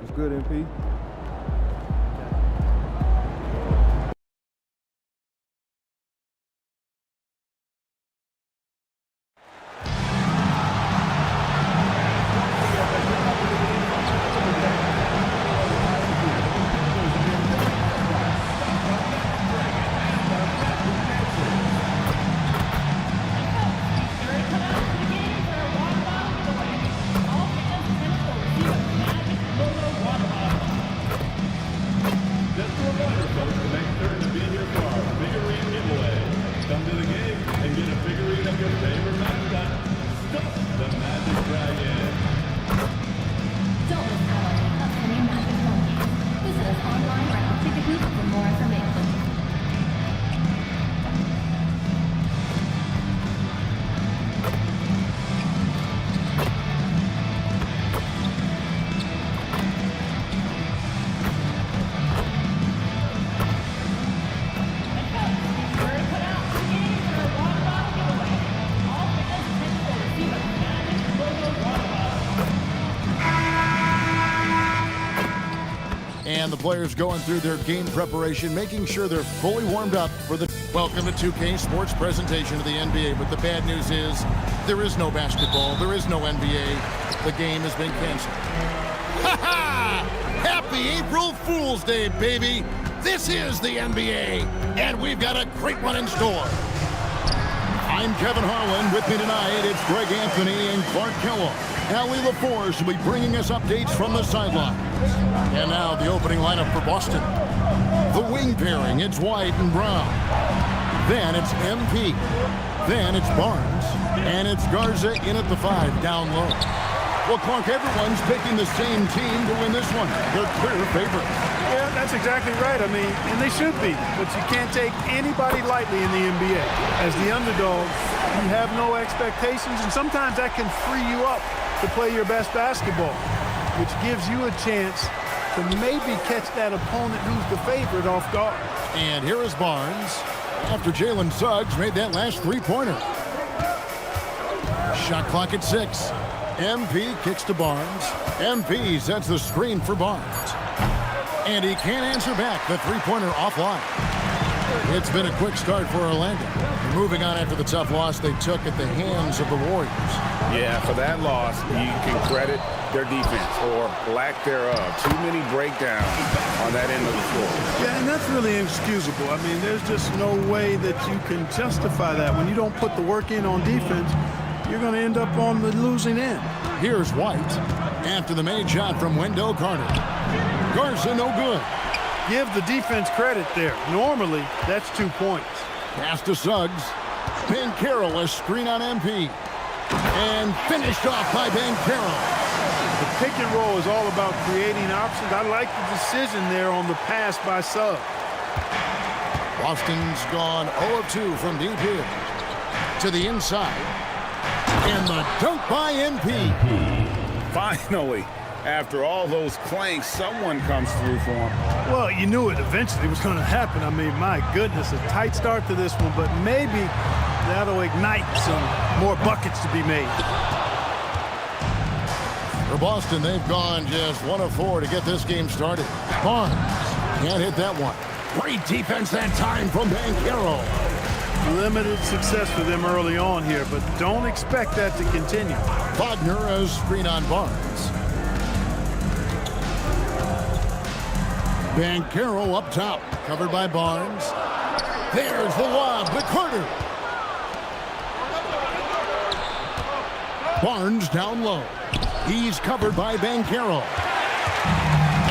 It's good, MP. And the players going through their game preparation, making sure they're fully warmed up for the Welcome to 2K Sports presentation of the NBA. But the bad news is there is no basketball, there is no NBA. The game has been canceled. Ha ha! Happy April Fool's Day, baby! This is the NBA, and we've got a great one in store. I'm Kevin Harlan. With me tonight, it's Greg Anthony and Clark Kellogg. Allie LaForce will be bringing us updates from the sidelines. And now the opening lineup for Boston. The wing pairing, it's White and Brown. Then it's MP. Then it's Barnes. And it's Garza in at the 5, down low. Well, Clark, everyone's picking the same team to win this one. They're clear favorites. Yeah, that's exactly right. I mean, and they should be. But you can't take anybody lightly in the NBA. As the underdog, you have no expectations, and sometimes that can free you up to play your best basketball, which gives you a chance to maybe catch that opponent who's the favorite off guard. And here is Barnes after Jalen Suggs made that last three-pointer. Shot clock at 6. MP kicks to Barnes. MP sets the screen for Barnes. And he can't answer back. The three-pointer offline. It's been a quick start for Orlando. Moving on after the tough loss they took at the hands of the Warriors. Yeah, for that loss, you can credit their defense or lack thereof. Too many breakdowns on that end of the floor. Yeah, and that's really inexcusable. I mean, there's just no way that you can justify that. When you don't put the work in on defense, you're going to end up on the losing end. Here's White after the made shot from Wendell Carter. Garza no good. Give the defense credit there. Normally, that's 2 points. Pass to Suggs. Banchero, a screen on MP. And finished off by Banchero. The pick and roll is all about creating options. I like the decision there on the pass by Suggs. Boston's gone 0 of 2 from deep here. To the inside. And the dunk by MP. Finally, after all those clanks, someone comes through for him. Well, you knew it eventually was going to happen. I mean, my goodness, a tight start to this one, but maybe that'll ignite some more buckets to be made. For Boston, they've gone just 1 of 4 to get this game started. Barnes can't hit that one. Great defense that time from Banchero. Limited success for them early on here, but don't expect that to continue. Wagner, a screen on Barnes. Banchero up top, covered by Barnes. There's the lob to Carter. Barnes down low. He's covered by Banchero.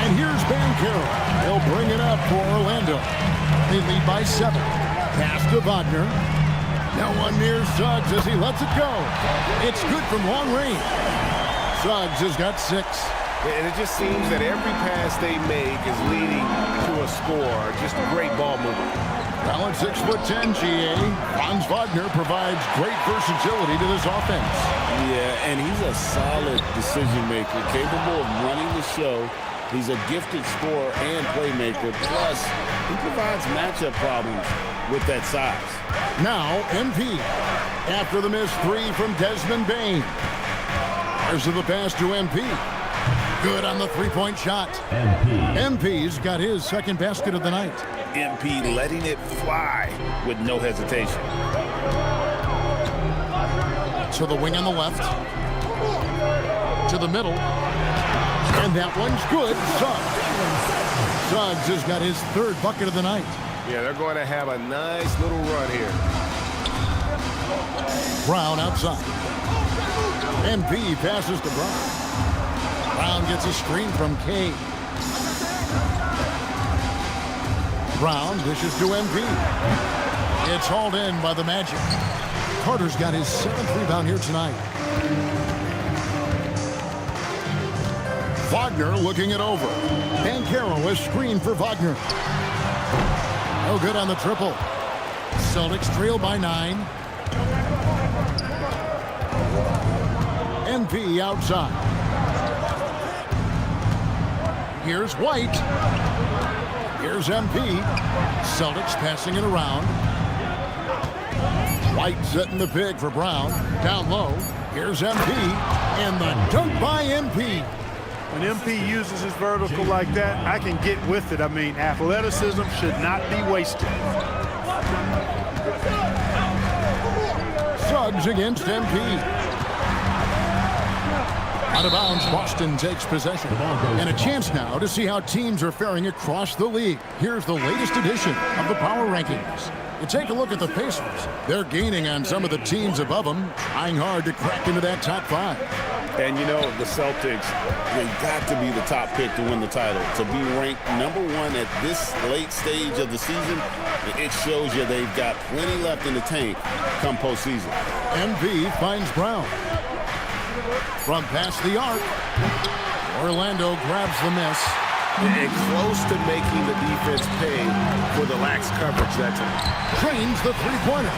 And here's Banchero. He'll bring it up for Orlando. They lead by 7. Pass to Wagner. Now one near Suggs as he lets it go. It's good from long range. Suggs has got 6. And it just seems that every pass they make is leading to a score. Just a great ball movement. Well, at 6'10", GA, Franz Wagner provides great versatility to this offense. Yeah, and he's a solid decision maker, capable of running the show. He's a gifted scorer and playmaker. Plus, he provides matchup problems with that size. Now, MP. After the missed 3 from Desmond Bain. There's the pass to MP. Good on the three-point shot. MP's got his second basket of the night. MP letting it fly with no hesitation. To the wing on the left. To the middle. And that one's good. Suggs has got his third bucket of the night. Yeah, they're going to have a nice little run here. Brown outside. MP passes to Brown. Brown gets a screen from K. Brown dishes to MP. It's hauled in by the Magic. Carter's got his 7th rebound here tonight. Wagner looking it over. Banchero is screened for Wagner. No good on the triple. Celtics trail by 9. MP outside. Here's White. Here's MP. Celtics passing it around. White setting the pick for Brown. Down low. Here's MP. And the dunk by MP. When MP uses his vertical like that, I can get with it. I mean, athleticism should not be wasted. Suggs against MP. Out of bounds, Boston takes possession. And a chance now to see how teams are faring across the league. Here's the latest edition of the Power Rankings. You take a look at the Pacers. They're gaining on some of the teams above them, trying hard to crack into that top 5. And you know, the Celtics, they've got to be the top pick to win the title. To be ranked number 1 at this late stage of the season, it shows you they've got plenty left in the tank come postseason. MP finds Brown. From past the arc, Orlando grabs the miss. And close to making the defense pay for the lax coverage that time. Trains the three-pointer.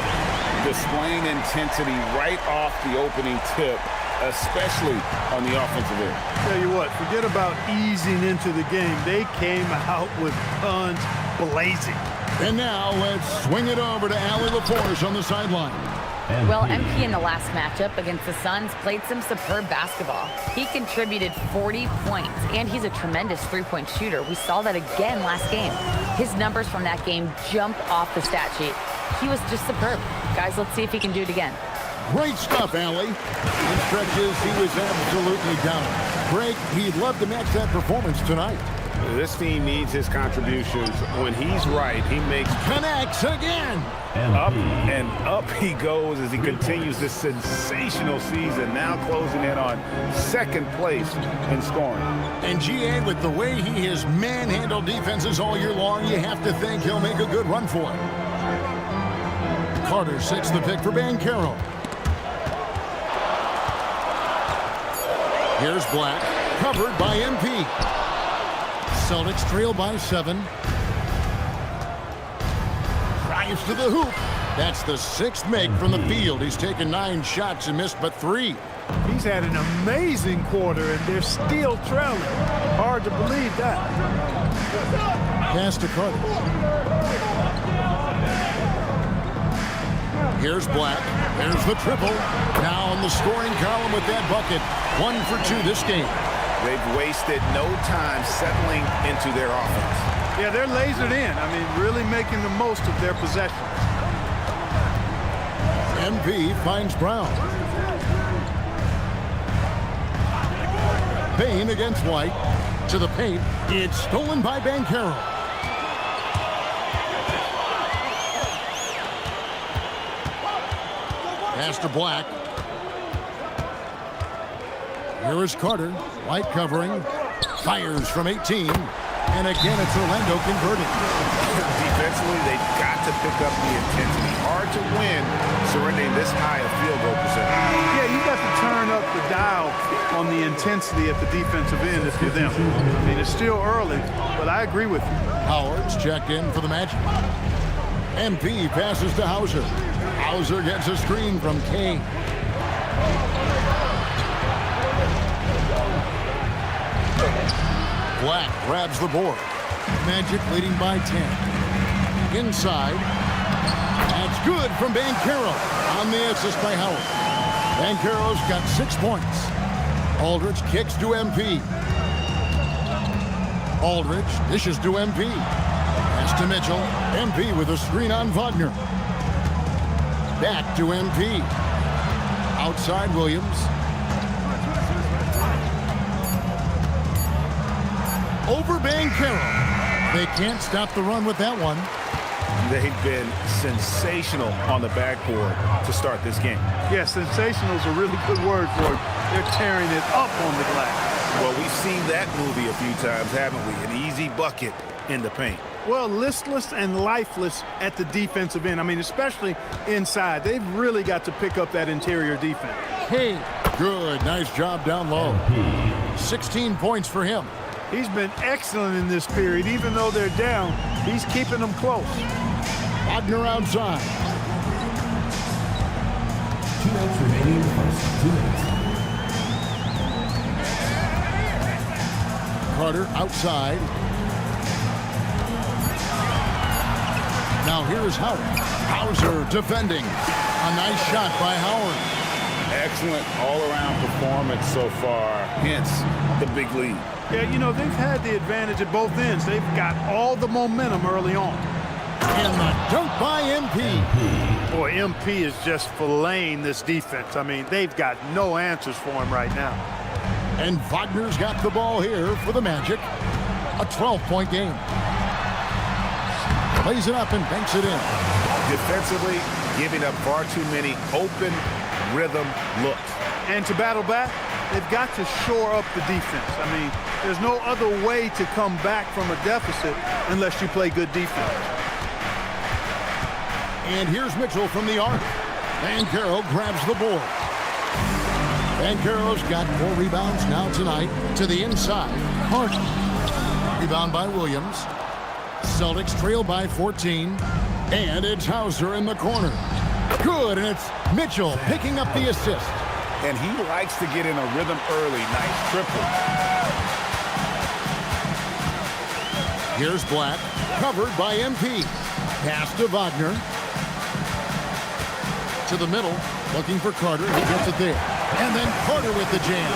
Displaying intensity right off the opening tip, especially on the offensive end. Tell you what, forget about easing into the game. They came out with guns blazing. And now let's swing it over to Allie LaForce on the sideline. Well, MP in the last matchup against the Suns played some superb basketball. He contributed 40 points, and he's a tremendous three-point shooter. We saw that again last game. His numbers from that game jump off the stat sheet. He was just superb. Guys, let's see if he can do it again. Great stuff, Allie. In stretches, he was absolutely down. Greg, he'd love to match that performance tonight. This team needs his contributions. When he's right, he makes... Connects again. Up and up he goes as he continues this sensational season, now closing in on second place in scoring. And GA, with the way he has manhandled defenses all year long, you have to think he'll make a good run for it. Carter sets the pick for Banchero. Here's Black, covered by MP. Celtics trail by 7. Drives to the hoop. That's the 6th make from the field. He's taken 9 shots and missed but 3. He's had an amazing quarter, and they're still trailing. Hard to believe that. Pass to Carter. Here's Black. There's the triple. Now in the scoring column with that bucket. 1 for 2 this game. They've wasted no time settling into their offense. Yeah, they're lasered in. I mean, really making the most of their possession. MP finds Brown. Payne against White. To the paint. It's stolen by Banchero. Pass to Black. Here is Carter. White covering. Fires from 18. And again, it's Orlando converting. Defensively, they've got to pick up the intensity. Hard to win surrendering this high a field goal percentage. Yeah, you got to turn up the dial on the intensity at the defensive end if you're them. I mean, it's still early, but I agree with you. Howard's checked in for the Magic. MP passes to Hauser. Hauser gets a screen from Kane. Black grabs the board. Magic leading by 10. Inside. That's good from Banchero on the assist by Howard. Banchero's got 6 points. Aldridge kicks to MP. Aldridge dishes to MP. Pass to Mitchell. MP with a screen on Wagner. Back to MP. Outside Williams. Over Banchero. They can't stop the run with that one. They've been sensational on the backboard to start this game. Yeah, sensational is a really good word for it. They're tearing it up on the glass. Well, we've seen that movie a few times, haven't we? An easy bucket in the paint. Well, listless and lifeless at the defensive end. I mean, especially inside. They've really got to pick up that interior defense. Hey, good. Nice job down low. 16 points for him. He's been excellent in this period. Even though they're down, he's keeping them close. Wagner outside. 2 minutes remaining in the first. 2 minutes. Carter outside. Now here's Howard. Hauser defending. A nice shot by Howard. Excellent all-around performance so far, hence the big lead. Yeah, you know, they've had the advantage at both ends. They've got all the momentum early on. And the dunk by MP. Boy, MP is just filleting this defense. I mean, they've got no answers for him right now. And Wagner's got the ball here for the Magic. A 12-point game. Plays it up and banks it in. Defensively, giving up far too many open rhythm looks. And to battle back, they've got to shore up the defense. I mean, there's no other way to come back from a deficit unless you play good defense. And here's Mitchell from the arc. Banchero grabs the board. Banchero's got 4 rebounds now tonight to the inside. Hart. Rebound by Williams. Celtics trail by 14. And it's Hauser in the corner. Good, and it's Mitchell picking up the assist. And he likes to get in a rhythm early. Nice triple. Here's Black, covered by MP. Pass to Wagner. To the middle, looking for Carter. He gets it there. And then Carter with the jam.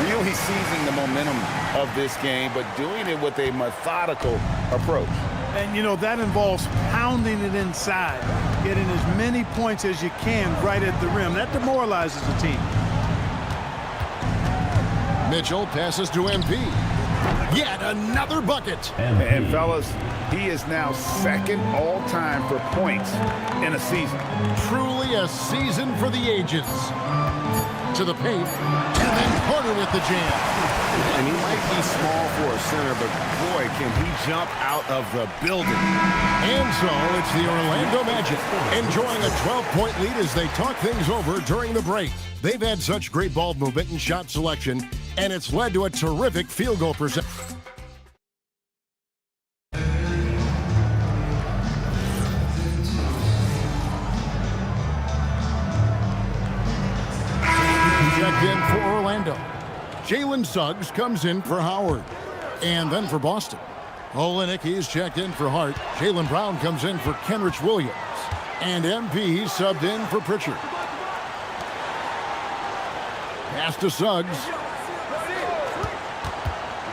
Really seizing the momentum of this game, but doing it with a methodical approach. And, you know, that involves pounding it inside, getting as many points as you can right at the rim. That demoralizes the team. Mitchell passes to MP. Yet another bucket. And fellas, he is now second all-time for points in a season. Truly a season for the ages. To the paint, and then Carter with the jam. And he might be small for a center, but boy, can he jump out of the building. And so it's the Orlando Magic enjoying a 12-point lead as they talk things over during the break. They've had such great ball movement and shot selection, and it's led to a terrific field goal percentage. Checked in for Orlando. Jalen Suggs comes in for Howard. And then for Boston, Olenek is checked in for Hart. Jaylen Brown comes in for Kenrich Williams. And MP subbed in for Pritchard. Pass to Suggs.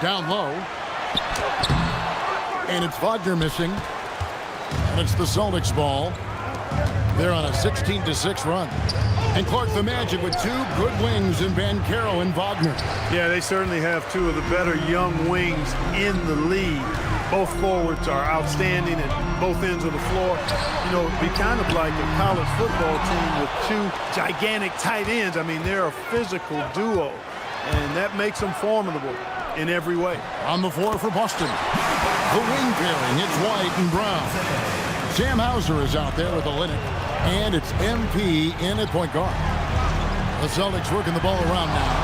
Down low. And it's Wagner missing. And it's the Celtics ball. They're on a 16-6 run. And Clark, the Magic with 2 good wings in Banchero and Wagner. Yeah, they certainly have 2 of the better young wings in the league. Both forwards are outstanding at both ends of the floor. You know, it'd be kind of like a college football team with 2 gigantic tight ends. I mean, they're a physical duo, and that makes them formidable in every way. On the floor for Boston, the wing pairing, it's White and Brown. Sam Hauser is out there with Olenek. And it's MP in at point guard. The Celtics working the ball around now.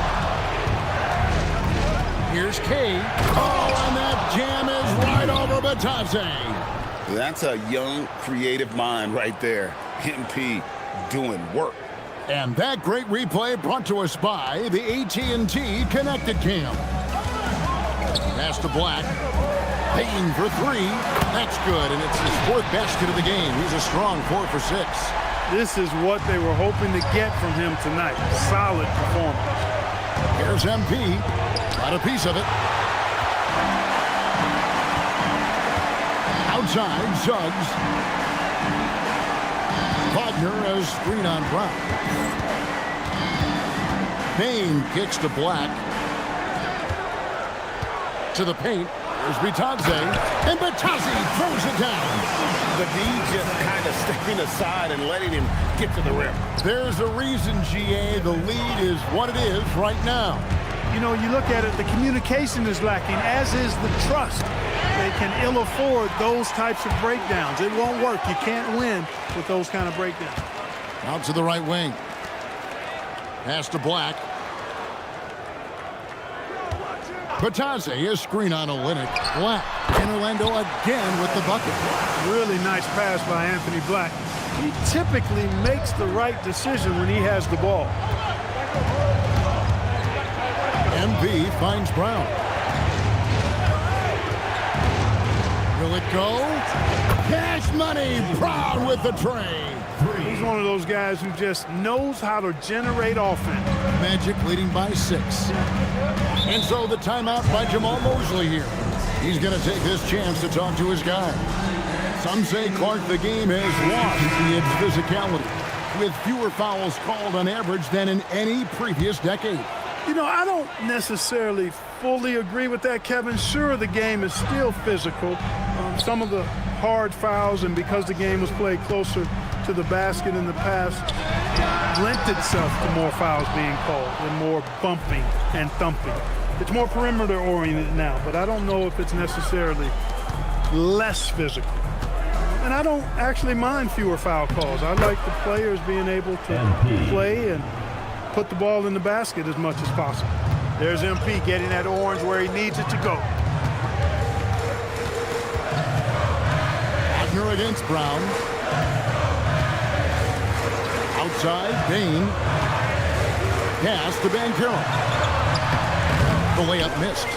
Here's K. Oh, and that jam is right over Batadze. That's a young, creative mind right there. MP doing work. And that great replay brought to us by the AT&T Connected Cam. Pass to Black. Payne for 3. That's good, and it's his 4th basket of the game. He's a strong 4 for 6. This is what they were hoping to get from him tonight. Solid performance. Here's MP. Got a piece of it. Outside, Suggs. Wagner has screen on Brown. Payne kicks to Black. To the paint. There's Bitadze. And Bitadze throws it down. The D just kind of stepping aside and letting him get to the rim. There's a reason, GA, the lead is what it is right now. You know, you look at it, the communication is lacking, as is the trust. They can ill afford those types of breakdowns. It won't work. You can't win with those kind of breakdowns. Out to the right wing. Pass to Black. Bitadze is screen on Olynyk. Black. And Orlando again with the bucket. Really nice pass by Anthony Black. He typically makes the right decision when he has the ball. MB finds Brown. Will it go? Cash money. Brown with the tray. He's one of those guys who just knows how to generate offense. Magic leading by 6. And so the timeout by Jamal Mosley here. He's going to take this chance to talk to his guy. Some say, Clark, the game has lost its physicality, with fewer fouls called on average than in any previous decade. You know, I don't necessarily fully agree with that, Kevin. Sure, the game is still physical. Some of the hard fouls, and because the game was played closer to the basket in the past, lent itself to more fouls being called and more bumping and thumping. It's more perimeter oriented now, but I don't know if it's necessarily less physical. And I don't actually mind fewer foul calls. I like the players being able to play and put the ball in the basket as much as possible. There's MP getting that orange where he needs it to go. Wagner against Brown. Outside, Payne. Pass to Banchero. The layup missed.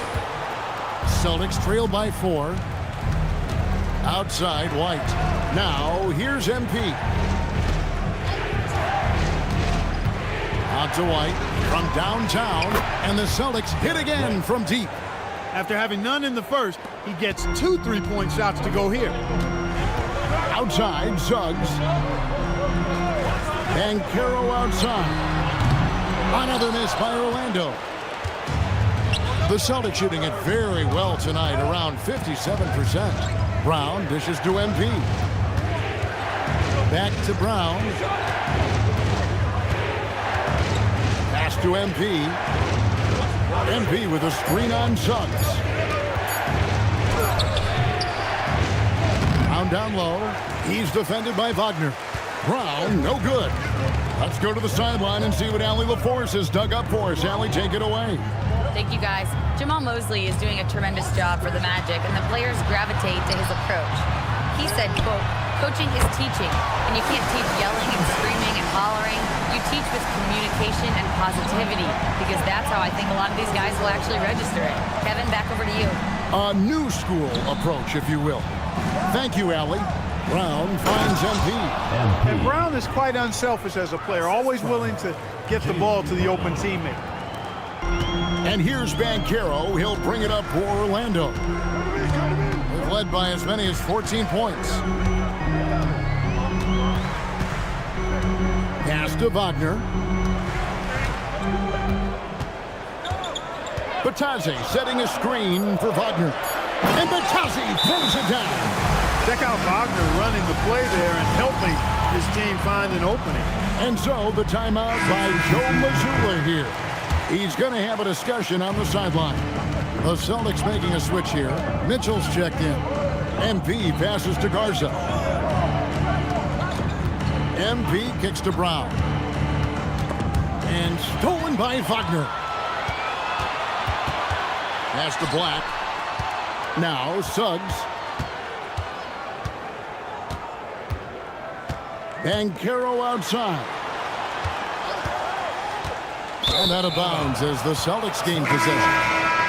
Celtics trail by 4. Outside, White. Now, here's MP. Out to White from downtown, and the Celtics hit again from deep. After having none in the first, he gets 2 3-point shots to go here. Outside, Suggs. Banchero outside. Another miss by Orlando. The Celtics shooting it very well tonight, around 57%. Brown dishes to MP. Back to Brown. Pass to MP. MP with a screen on Suggs. Brown down low. He's defended by Wagner. Brown, no good. Let's go to the sideline and see what Allie LaForce has dug up for us. Allie, take it away. Thank you, guys. Jamal Mosley is doing a tremendous job for the Magic, and the players gravitate to his approach. He said, quote, coaching is teaching, and you can't teach yelling and screaming and hollering. You teach with communication and positivity, because that's how I think a lot of these guys will actually register it. Kevin, back over to you. A new school approach, if you will. Thank you, Allie. Brown finds MP. And Brown is quite unselfish as a player, always willing to get the ball to the open teammate. And here's Banchero. He'll bring it up for Orlando. They've led by as many as 14 points. Pass to Wagner. Bitadze setting a screen for Wagner. And Bitadze throws it down. Check out Wagner running the play there and helping his team find an opening. And so the timeout by Joe Mazzulla here. He's going to have a discussion on the sideline. The Celtics making a switch here. Mitchell's checked in. MP passes to Garza. MP kicks to Brown. And stolen by Wagner. Pass to Black. Now Suggs. Banchero outside. And out of bounds as the Celtics gain possession.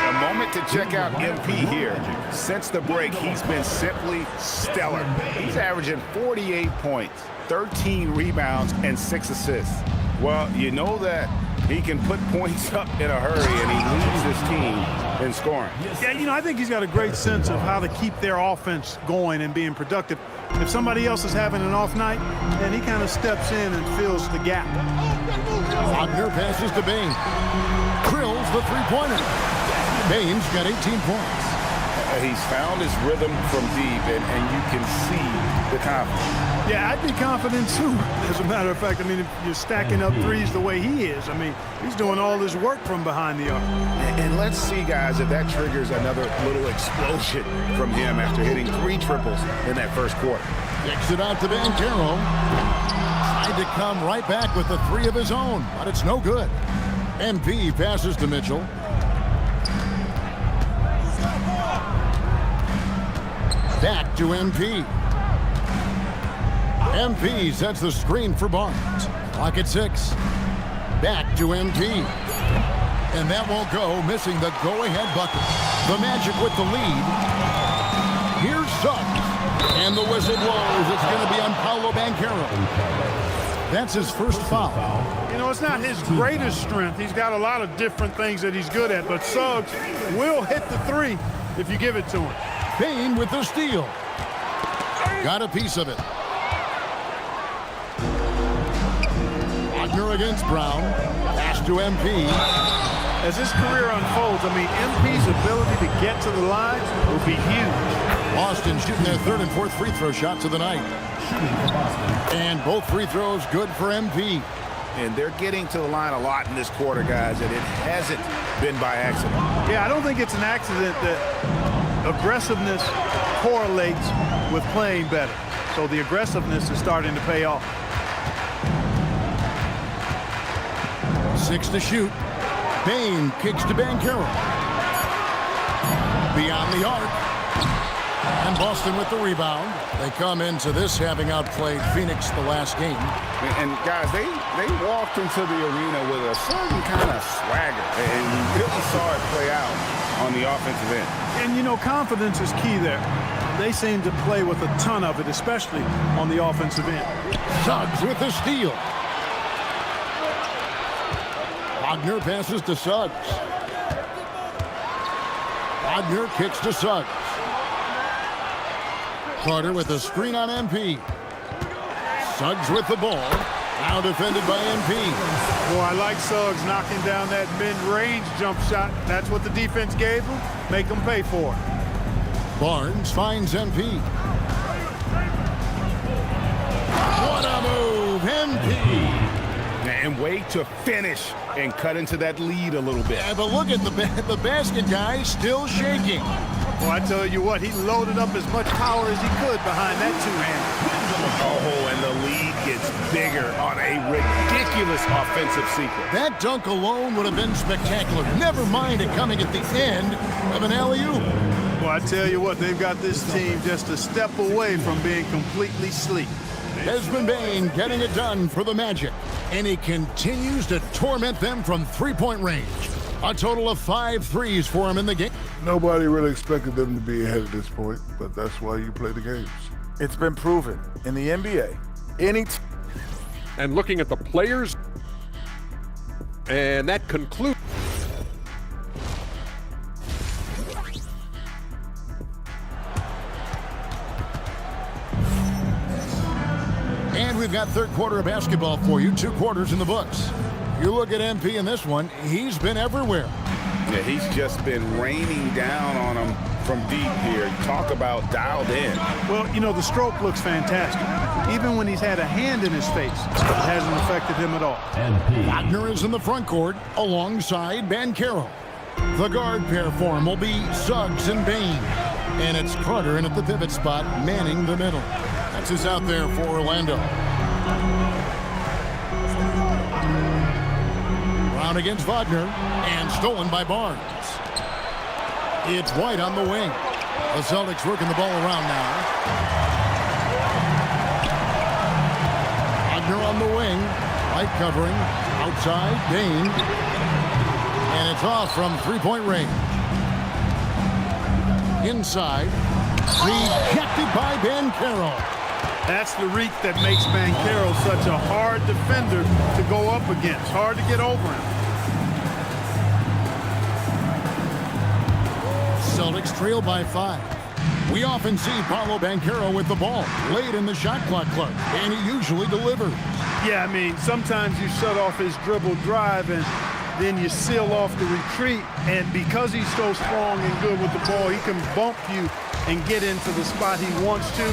A moment to check out MP here. Since the break, he's been simply stellar. He's averaging 48 points, 13 rebounds, and 6 assists. Well, you know that He can put points up in a hurry, and he leads his team in scoring. Yeah, you know, I think he's got a great sense of how to keep their offense going and being productive. If somebody else is having an off night, then he kind of steps in and fills the gap. Wagner passes to Bain. Drills the three-pointer. Bain's got 18 points. He's found his rhythm from deep, and you can see the confidence. Yeah, I'd be confident too. As a matter of fact, I mean, if you're stacking up threes the way he is, I mean, he's doing all his work from behind the arc. And let's see, guys, if that triggers another little explosion from him after hitting 3 triples in that first quarter. Kicks it out to Banchero. Tried to come right back with the 3 of his own, but it's no good. MP passes to Mitchell. Back to MP. MP sets the screen for Barnes. Clock at 6. Back to MP. And that won't go, missing the go-ahead bucket. The Magic with the lead. Here's Suggs. And the whistle blows. It's going to be on Paolo Banchero. That's his first foul. You know, it's not his greatest strength. He's got a lot of different things that he's good at, but Suggs will hit the 3 if you give it to him. Bain with the steal. Got a piece of it. Wagner against Brown. Pass to MP. As his career unfolds, I mean, MP's ability to get to the line will be huge. Boston shooting their 3rd and 4th free throw shots of the night. And both free throws good for MP. And they're getting to the line a lot in this quarter, guys, and it hasn't been by accident. Yeah, I don't think it's an accident that aggressiveness correlates with playing better. So the aggressiveness is starting to pay off. 6 to shoot. Bain kicks to Banchero. Beyond the arc. And Boston with the rebound. They come into this having outplayed Phoenix the last game. And guys, they walked into the arena with a certain kind of swagger, and you really saw it play out on the offensive end. And, you know, confidence is key there. They seem to play with a ton of it, especially on the offensive end. Suggs with the steal. Wagner passes to Suggs. Wagner kicks to Suggs. Carter with a screen on MP. Suggs with the ball. Now defended by MP. Boy, I like Suggs knocking down that mid-range jump shot. That's what the defense gave him. Make them pay for it. Barnes finds MP. What a move, MP. And way to finish and cut into that lead a little bit. Yeah, but look at the basket guy still shaking. Well, I tell you what, he loaded up as much power as he could behind that two-hander. Oh, and the lead gets bigger on a ridiculous offensive sequence. That dunk alone would have been spectacular. Never mind it coming at the end of an alley-oop. Well, I tell you what, they've got this team just a step away from being completely sleep. Desmond Bain getting it done for the Magic. And he continues to torment them from three-point range. A total of 5 threes for him in the game. Nobody really expected them to be ahead at this point, but that's why you play the games. It's been proven in the NBA. And looking at the players, and that concludes. And we've got third quarter of basketball for you. 2 quarters in the books. You look at MP in this one, he's been everywhere. Yeah, he's just been raining down on them from deep here. Talk about dialed in. Well, you know, the stroke looks fantastic. Even when he's had a hand in his face, it hasn't affected him at all. Wagner is in the front court alongside Banchero. The guard pair for him will be Suggs and Bain. And it's Carter in at the pivot spot, manning the middle. That's who's out there for Orlando. Brown against Wagner, and stolen by Barnes. It's White on the wing. The Celtics working the ball around now. Wagner on the wing. White covering. Outside, Bain. And it's off from three-point range. Inside. Rejected by Banchero. That's the reach that makes Banchero such a hard defender to go up against. Hard to get over him. Celtics trail by 5. We often see Paolo Banchero with the ball late in the shot clock clutch, and he usually delivers. Yeah, I mean, sometimes you shut off his dribble drive and then you seal off the retreat, and because he's so strong and good with the ball, he can bump you and get into the spot he wants to.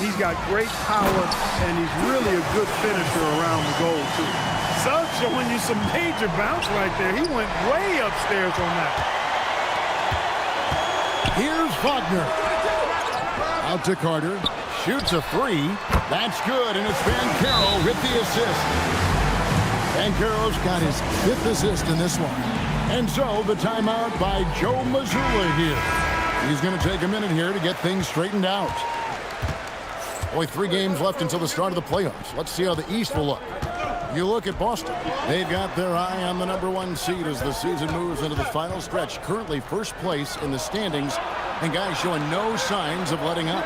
He's got great power, and he's really a good finisher around the goal, too. Suggs showing you some major bounce right there. He went way upstairs on that. Here's Wagner. Out to Carter. Shoots a 3. That's good, and it's Banchero with the assist. Banchero's got his 5th assist in this one. And so the timeout by Joe Mazzulla here. He's going to take a minute here to get things straightened out. Boy, 3 games left until the start of the playoffs. Let's see how the East will look. You look at Boston. They've got their eye on the #1 seed as the season moves into the final stretch. Currently first place in the standings, and guys showing no signs of letting up.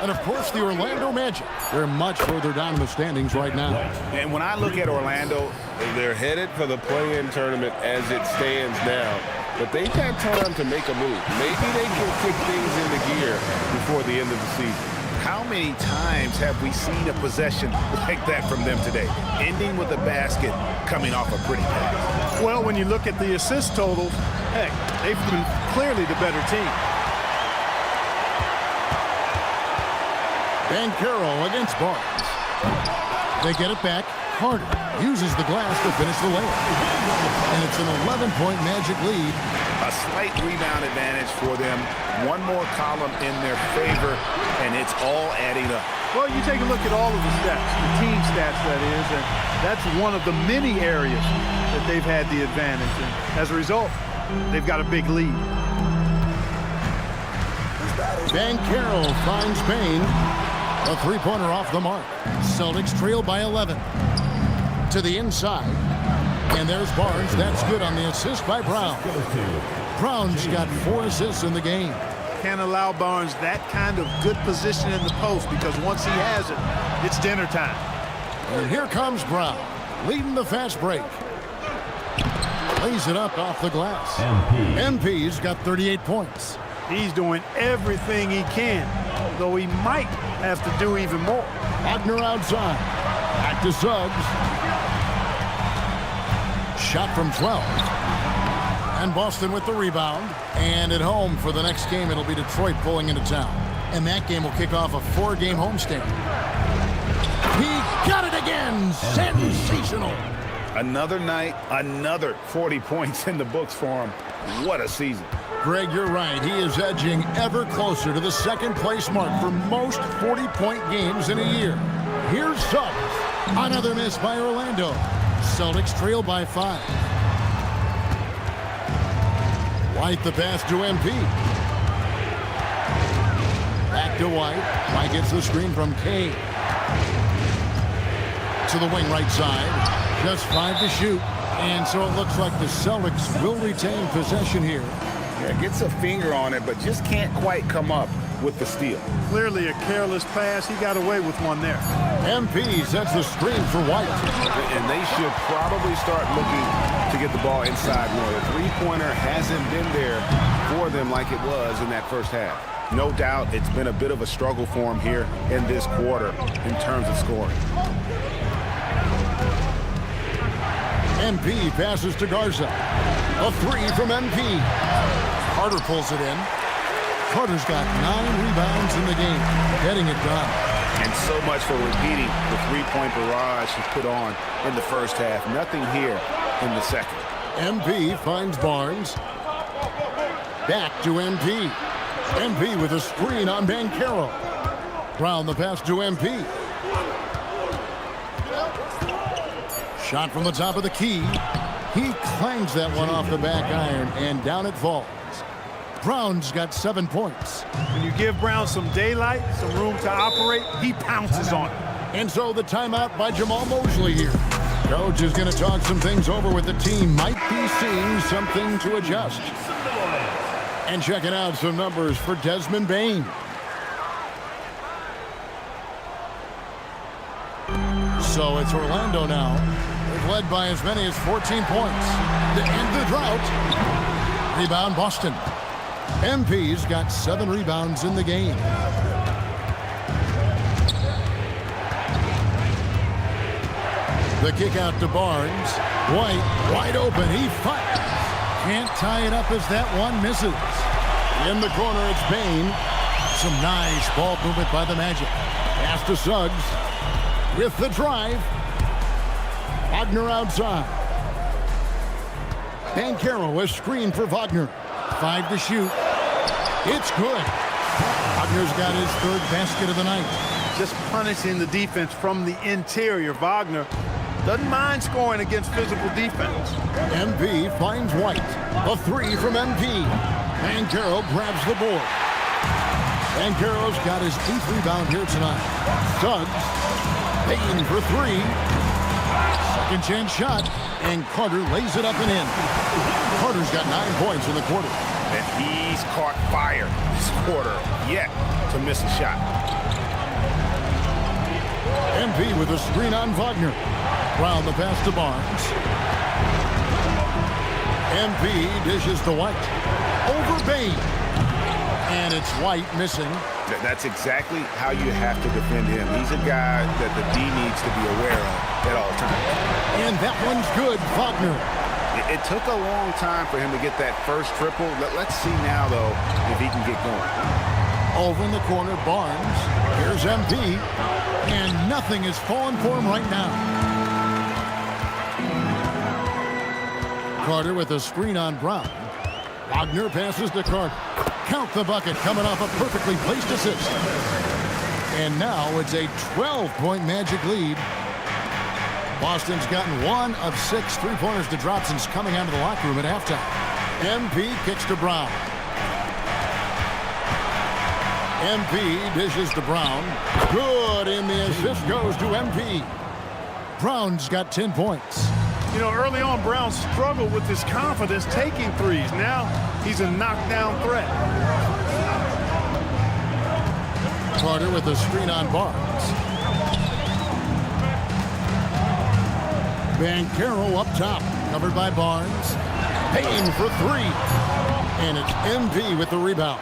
And, of course, the Orlando Magic. They're much further down in the standings right now. And when I look at Orlando, They're headed for the play-in tournament as it stands now. But they've got time to make a move. Maybe they can kick things into gear before the end of the season. how many times have we seen a possession like that from them today, ending with a basket coming off a pretty pass? Well, when you look at the assist totals, heck, they've been clearly the better team. Banchero against Barnes. They get it back. Carter uses the glass to finish the layup. And it's an 11-point Magic lead. A slight rebound advantage for them. One more column in their favor, and it's all adding up. Well, you take a look at all of the stats, the team stats, that is, and that's one of the many areas that they've had the advantage. And as a result, they've got a big lead. Banchero finds Payne. A three-pointer off the mark. Celtics trail by 11. To the inside. And there's Barnes. That's good on the assist by Brown. Brown's got 4 assists in the game. Can't allow Barnes that kind of good position in the post, because once he has it, it's dinner time. And here comes Brown, leading the fast break. Lays it up off the glass. MP's got 38 points. He's doing everything he can, though he might have to do even more. Wagner outside. Back to Suggs. Shot from 12. And Boston with the rebound. And at home for the next game, it'll be Detroit pulling into town. And that game will kick off a 4-game homestand. He got it again! Sensational! Another night, another 40 points in the books for him. What a season. Greg, you're right. He is edging ever closer to the second-place mark for most 40-point games in a year. Here's Suggs. Another miss by Orlando. Celtics trail by 5. White the pass to MP. Back to White. White gets the screen from Kane. To the wing right side. Just 5 to shoot. And so it looks like the Celtics will retain possession here. Yeah, gets a finger on it, but just can't quite come up with the steal. Clearly a careless pass. He got away with one there. MP sets the screen for White. And they should probably start looking to get the ball inside more. The three-pointer hasn't been there for them like it was in that first half. No doubt it's been a bit of a struggle for him here in this quarter in terms of scoring. MP passes to Garza. A 3 from MP. Carter pulls it in. Carter's got 9 rebounds in the game, getting it done. And so much for repeating the three-point barrage he put on in the first half. Nothing here in the second. MP finds Barnes. Back to MP. MP with a screen on Banchero. Brown the pass to MP. Shot from the top of the key. He clangs that one off the back iron, and down it falls. Brown's got 7 points. When you give Brown some daylight, some room to operate, he pounces on it. And so the timeout by Jamal Mosley here. Coach is going to talk some things over with the team. Might be seeing something to adjust. And checking out some numbers for Desmond Bane. So it's Orlando now. They've led by as many as 14 points. To end the drought. Rebound Boston. MP's got 7 rebounds in the game. The kick out to Barnes. White, wide open. He fires. Can't tie it up as that one misses. In the corner, it's Bain. Some nice ball movement by the Magic. Pass to Suggs. With the drive. Wagner outside. Banchero is screened for Wagner. 5 to shoot. It's good. Wagner's got his 3rd basket of the night. Just punishing the defense from the interior. Wagner doesn't mind scoring against physical defense. MP finds White. A 3 from MP. Banchero grabs the board. Banchero's got his 8th rebound here tonight. Suggs. Payton for 3. Second chance shot. And Carter lays it up and in. Carter's got 9 points in the quarter. And he's caught fire this quarter yet to miss a shot. MP with a screen on Wagner. Brown the pass to Barnes. MP dishes to White. Over Bain. And it's White missing. That's exactly how you have to defend him. He's a guy that the D needs to be aware of at all times. And that one's good, Wagner. It took a long time for him to get that first triple. Let's see now, though, if he can get going. Over in the corner, Barnes. Here's MP. And nothing is falling for him right now. Carter with a screen on Brown. Wagner passes to Carter. Count the bucket coming off a perfectly placed assist. And now it's a 12-point Magic lead. Boston's gotten 1 of 6 3-pointers to drop since coming out of the locker room at halftime. MP kicks to Brown. MP dishes to Brown. Good, and the assist goes to MP. Brown's got 10 points. You know, early on, Brown struggled with his confidence taking threes. Now he's a knockdown threat. Carter with a screen on Barnes. Banchero up top, covered by Barnes. Payton for 3. And it's MP with the rebound.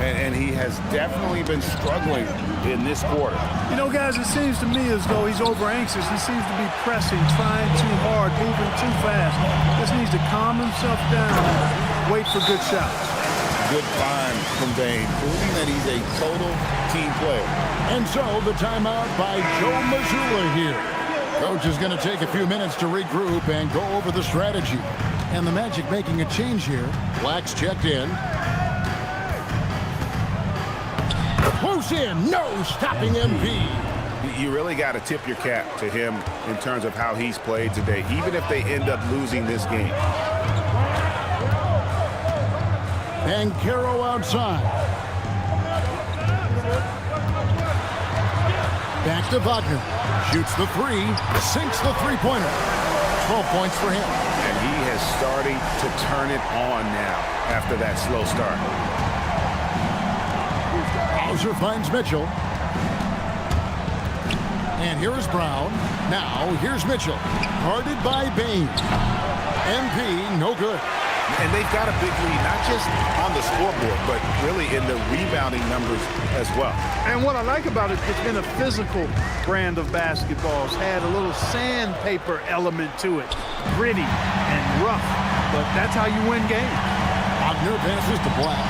And he has definitely been struggling in this quarter. You know, guys, it seems to me as though he's over-anxious. He seems to be pressing, trying too hard, moving too fast. Just needs to calm himself down and wait for good shots. Good find from Bain, proving that he's a total team player. And so the timeout by Joe Mazzulla here. Coach is going to take a few minutes to regroup and go over the strategy. And the Magic making a change here. Black's checked in. Close in, no stopping MP. You really got to tip your cap to him in terms of how he's played today, even if they end up losing this game. Banchero outside. Back to Wagner. Shoots the 3, sinks the 3-pointer. 12 points for him. And he has started to turn it on now after that slow start. Hauser finds Mitchell. And here is Brown. Now, here's Mitchell. Guarded by Bain. MP, no good. And they've got a big lead, not just on the scoreboard, but really in the rebounding numbers as well. And what I like about it, it's been a physical brand of basketball. It's had a little sandpaper element to it. Gritty and rough, but that's how you win games. Wagner passes to Black.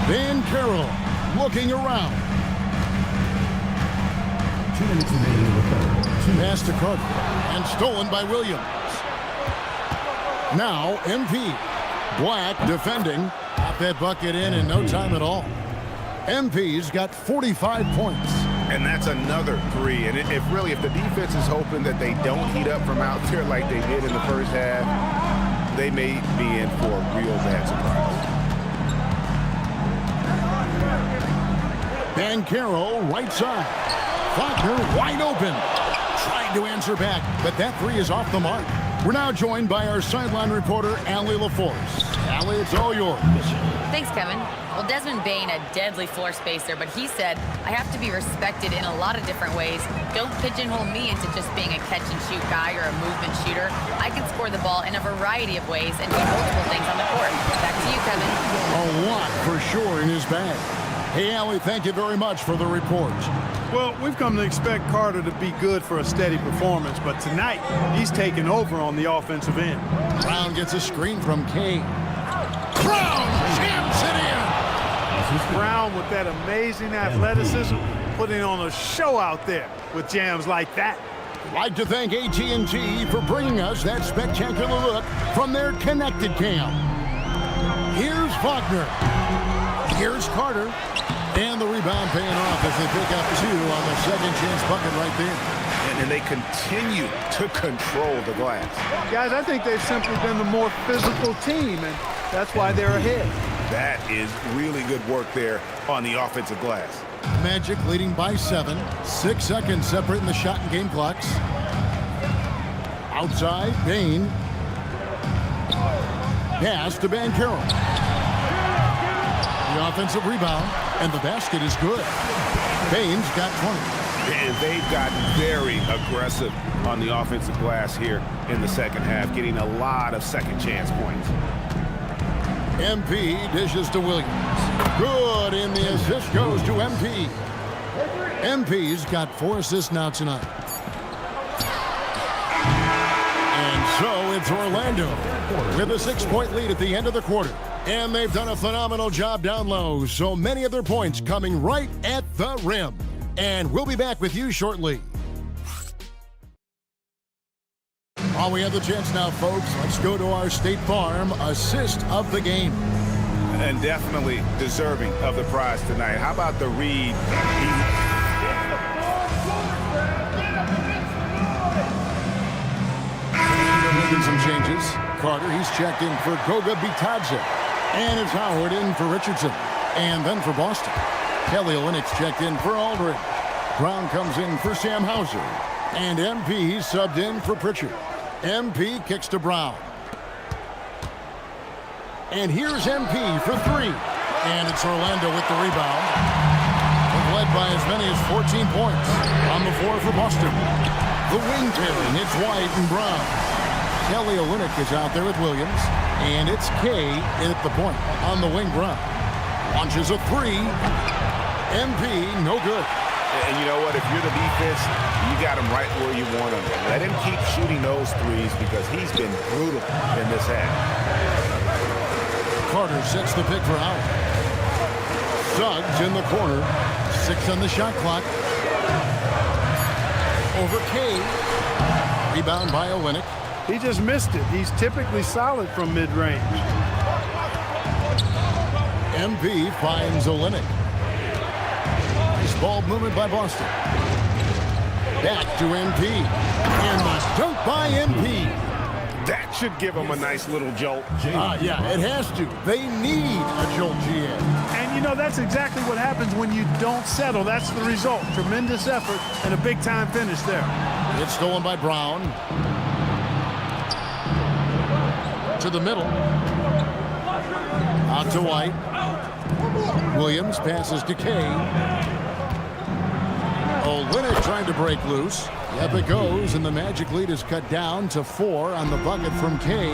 Banchero looking around. 2 minutes remaining in the third. Pass to Carter. And stolen by Williams. Now MP. Black defending. Got that bucket in no time at all. MP's got 45 points. And that's another 3. And if the defense is hoping that they don't heat up from out there like they did in the first half, they may be in for a real bad surprise. Banchero right side. Wagner wide open. Trying to answer back, but that 3 is off the mark. We're now joined by our sideline reporter, Allie LaForce. Allie, it's all yours. Thanks, Kevin. Well, Desmond Bain, a deadly floor spacer, but he said, I have to be respected in a lot of different ways. Don't pigeonhole me into just being a catch-and-shoot guy or a movement shooter. I can score the ball in a variety of ways and do multiple things on the court. Back to you, Kevin. A lot for sure in his bag. Hey, Allie, thank you very much for the report. Well, we've come to expect Carter to be good for a steady performance, but tonight he's taking over on the offensive end. Brown gets a screen from Kay. Brown jams it in. Brown with that amazing athleticism, putting on a show out there with jams like that. I'd like to thank AT&T for bringing us that spectacular look from their connected cam. Here's Faulkner. Here's Carter. And the rebound paying off as they pick up 2 on the second chance bucket right there. And they continue to control the glass. Guys, I think they've simply been the more physical team, and that's why they're ahead. That is really good work there on the offensive glass. Magic leading by 7. 6 seconds separating the shot and game clocks. Outside, Bain. Pass to Banchero. The offensive rebound, and the basket is good. Bain's got 20. And they've gotten very aggressive on the offensive glass here in the second half, getting a lot of second chance points. MP dishes to Williams. Good, and the assist goes to MP. MP's got 4 assists now tonight. And so it's Orlando with a 6-point lead at the end of the quarter. And they've done a phenomenal job down low, so many of their points coming right at the rim. And we'll be back with you shortly. While we have the chance now, folks, let's go to our State Farm assist of the game. And definitely deserving of the prize tonight. How about the read? Making some changes. Carter, he's checked in for Goga Bitadze. And it's Howard in for Richardson. And then for Boston, Kelly Olynyk's checked in for Aldridge. Brown comes in for Sam Hauser. And MP subbed in for Pritchard. MP kicks to Brown. And here's MP for 3. And it's Orlando with the rebound. Led by as many as 14 points. On the floor for Boston. The wing tearing, it's White and Brown. Kelly Olynyk is out there with Williams. And it's Kay at the point on the wing. Brown launches a 3. MP, no good. And you know what? If you're the defense, you got him right where you want him. Let him keep shooting those threes because he's been brutal in this half. Carter sets the pick for Howard. Suggs in the corner. 6 on the shot clock. Over Kay. Rebound by Olynyk. He just missed it. He's typically solid from mid-range. MP finds Olynyk. Nice ball movement by Boston. Back to MP. And the dunk by MP. That should give him a nice little jolt. Yeah, it has to. They need a jolt, GM. And, you know, that's exactly what happens when you don't settle. That's the result. Tremendous effort and a big-time finish there. It's stolen by Brown. To the middle. Out to White. Williams passes to Kay. Olynyk trying to break loose. Up it goes, and the Magic lead is cut down to 4 on the bucket from Kay.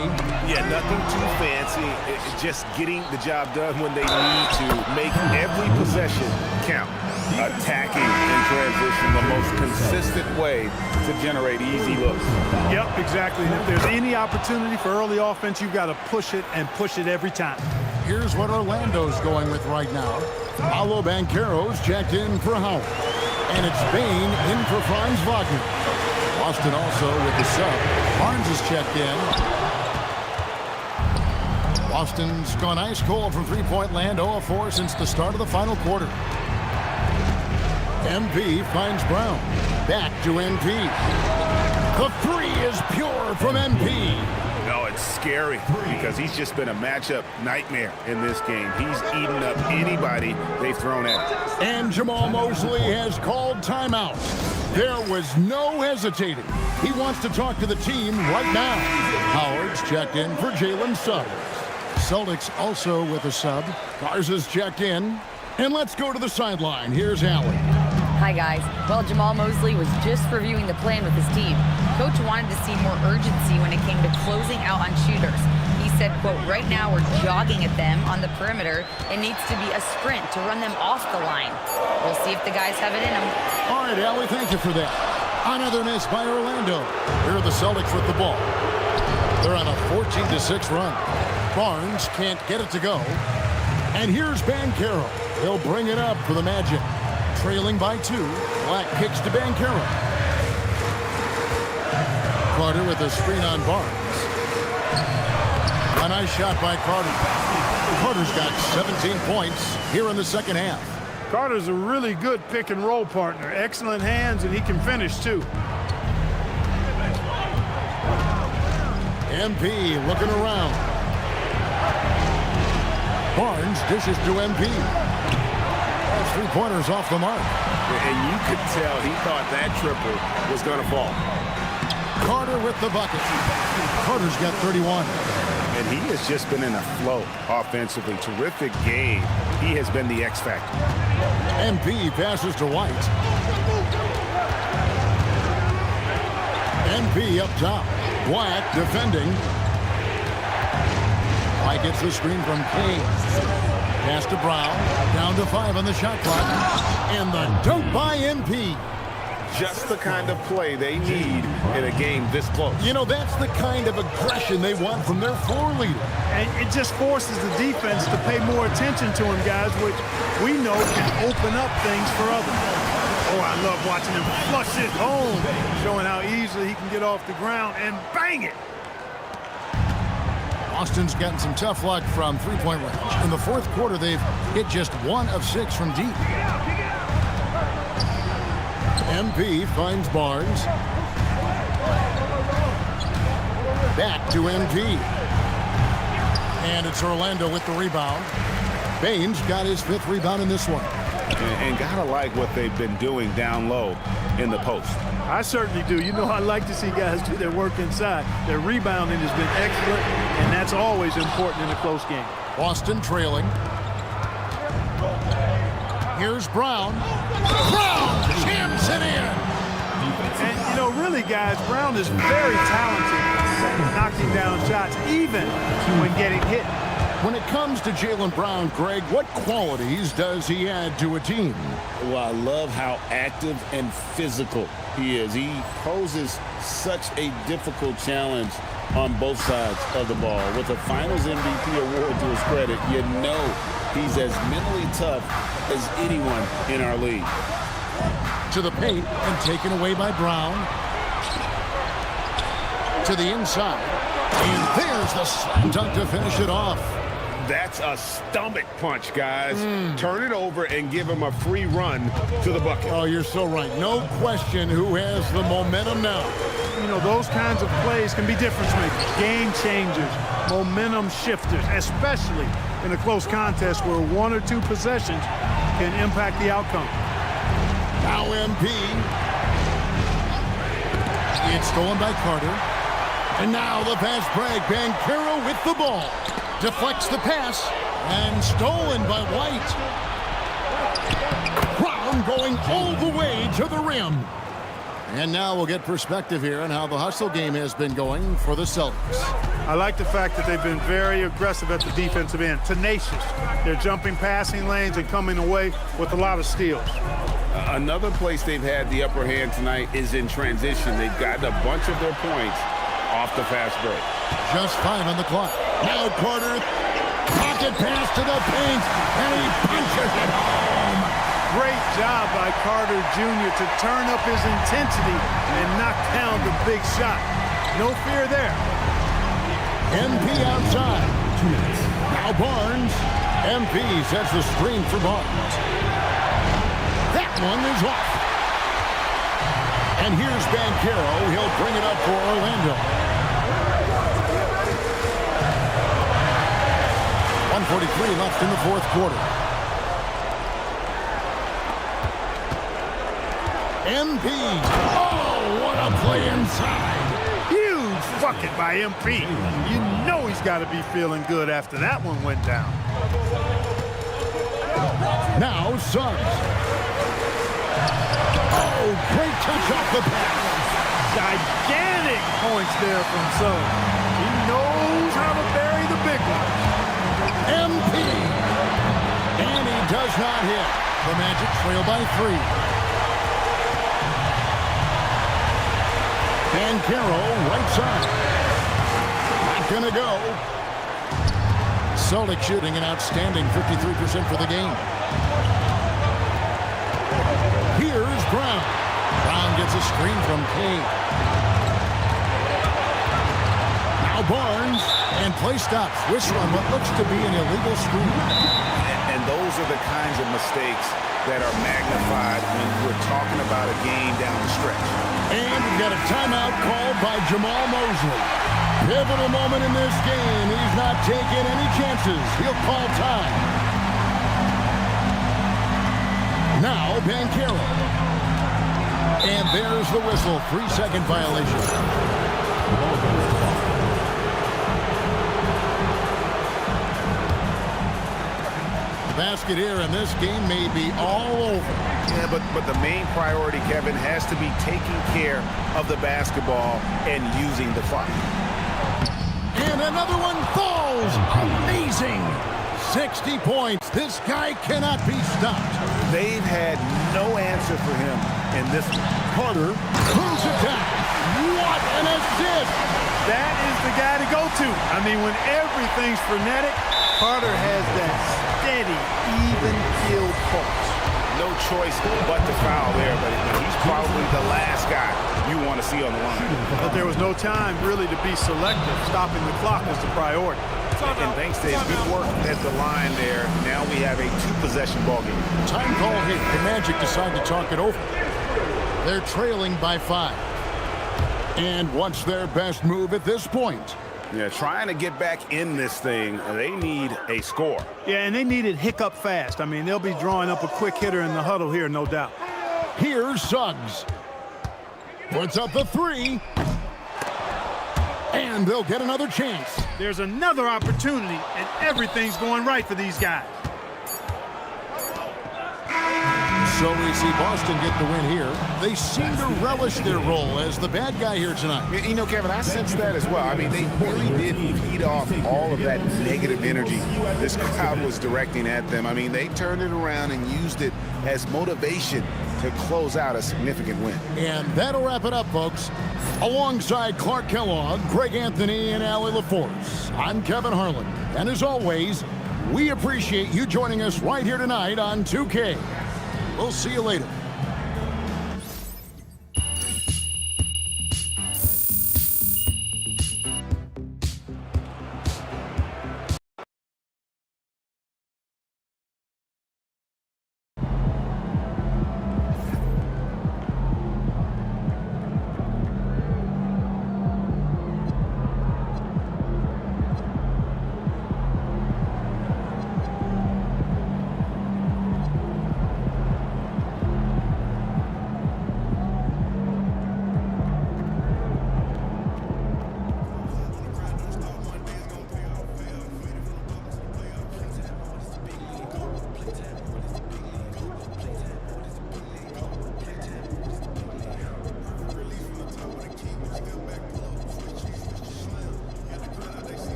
Yeah, nothing too fancy. It's just getting the job done when they need to. Make every possession count. Attacking in transition, the most consistent way to generate easy looks. Yep, exactly. And if there's any opportunity for early offense, you've got to push it and push it every time. Here's what Orlando's going with right now. Paolo Banchero's checked in for Howard. And it's Bain in for Franz Wagner. Boston also with the sub. Barnes is checked in. Boston's gone ice cold from three-point land, 0-4 since the start of the final quarter. MP finds Brown. Back to MP. The 3 is pure from MP. No, it's scary because he's just been a matchup nightmare in this game. He's eaten up anybody they've thrown at him. And Jamal Mosley has called timeout. There was no hesitating. He wants to talk to the team right now. Howard's checked in for Jalen Suggs. Celtics also with a sub. Garza's checked in. And let's go to the sideline. Here's Allie. Hi, guys. Well, Jamal Mosley was just reviewing the plan with his team. Coach wanted to see more urgency when it came to closing out on shooters. He said, quote, right now we're jogging at them on the perimeter. It needs to be a sprint to run them off the line. We'll see if the guys have it in them. All right, Allie, thank you for that. Another miss by Orlando. Here are the Celtics with the ball. They're on a 14-6 run. Barnes can't get it to go. And here's Banchero. He'll bring it up for the Magic. Trailing by 2. Black kicks to Banchero. Carter with a screen on Barnes. A nice shot by Carter. Carter's got 17 points here in the second half. Carter's a really good pick-and-roll partner. Excellent hands, and he can finish, too. MP looking around. Barnes dishes to MP. Three-pointers off the mark. And you could tell he thought that triple was going to fall. Carter with the bucket. Carter's got 31. And he has just been in a flow offensively. Terrific game. He has been the X factor. MP passes to White. MP up top. Black defending. White gets the screen from Kane. Pass to Brown. Down to 5 on the shot clock. And the dunk by MP. Just the kind of play they need in a game this close. You know, that's the kind of aggression they want from their floor leader. And it just forces the defense to pay more attention to him, guys, which we know can open up things for others. Oh, I love watching him flush it home, showing how easily he can get off the ground and bang it. Austin's gotten some tough luck from three-point range. In the fourth quarter, they've hit just 1 of 6 from deep. MP finds Barnes. Back to MP. And it's Orlando with the rebound. Baines got his 5th rebound in this one. And gotta like what they've been doing down low in the post. I certainly do. You know, I like to see guys do their work inside. Their rebounding has been excellent, and that's always important in a close game. Boston trailing. Here's Brown. Brown jams it in. And, you know, really, guys, Brown is very talented at knocking down shots, even when getting hit. When it comes to Jaylen Brown, Greg, what qualities does he add to a team? Well, I love how active and physical he is. He poses such a difficult challenge on both sides of the ball. With a Finals MVP award to his credit, you know he's as mentally tough as anyone in our league. To the paint and taken away by Brown. To the inside. And there's the slam dunk to finish it off. That's a stomach punch, guys. Turn it over and give him a free run to the bucket. Oh, you're so right. No question who has the momentum now. You know, those kinds of plays can be difference makers, game changers, momentum shifters, especially in a close contest where 1 or 2 possessions can impact the outcome. Now MP. It's stolen by Carter. And now the pass break. Banchero with the ball. Deflects the pass. And stolen by White. Brown going all the way to the rim. And now we'll get perspective here on how the hustle game has been going for the Celtics. I like the fact that they've been very aggressive at the defensive end, tenacious. They're jumping passing lanes and coming away with a lot of steals. Another place they've had the upper hand tonight is in transition. They've gotten a bunch of their points off the fast break. Just 5 on the clock. Now Carter, pocket pass to the paint, and he punches it home. Great job by Carter Jr. to turn up his intensity and knock down the big shot. No fear there. MP outside. Now Barnes. MP sets the screen for Barnes. That one is off. And here's Banchero. He'll bring it up for Orlando. 1:43 left in the fourth quarter. MP. Oh, what a play inside. Huge bucket by MP. You know he's got to be feeling good after that one went down. Now Suggs. Oh, great touch off the pass. Gigantic points there from Suggs. He knows how to bury the big one. MP. And he does not hit. The Magic trail by 3. And Carroll, right side. Not gonna go. Celtic shooting an outstanding 53% for the game. Here's Brown. Brown gets a screen from Kane. Now Barnes. And play stops. Whistle on what looks to be an illegal screen. And those are the kinds of mistakes that are magnified when we're talking about a game down the stretch. And we've got a timeout called by Jamal Mosley. Pivotal moment in this game. He's not taking any chances. He'll call time. Now Banchero. And there's the whistle. 3-second violation. Basket here, and this game may be all over. Yeah, but the main priority, Kevin, has to be taking care of the basketball and using the clock. And another one falls. Amazing. 60 points. This guy cannot be stopped. They've had no answer for him in this one. Carter pulls it down. What an assist. That is the guy to go to. I mean, when everything's frenetic, Carter has that steady, even-keeled pulse. No choice but to foul there, but he's probably the last guy you want to see on the line. But there was no time really to be selective. Stopping the clock was the priority. And thanks to his good work at the line there, now we have a 2-possession ball game. Time call hit. The Magic decide to talk it over. They're trailing by 5. And what's their best move at this point? Yeah, trying to get back in this thing, they need a score. Yeah, and they need it hiccup fast. I mean, they'll be drawing up a quick hitter in the huddle here, no doubt. Here's Suggs. Puts up the 3. And they'll get another chance. There's another opportunity, and everything's going right for these guys. So we see Boston get the win here. They seem to relish their role as the bad guy here tonight. You know, Kevin, I sense that as well. I mean, they really did feed off all of that negative energy this crowd was directing at them. I mean, they turned it around and used it as motivation to close out a significant win. And that'll wrap it up, folks. Alongside Clark Kellogg, Greg Anthony, and Allie LaForce, I'm Kevin Harlan. And as always, we appreciate you joining us right here tonight on 2K. We'll see you later.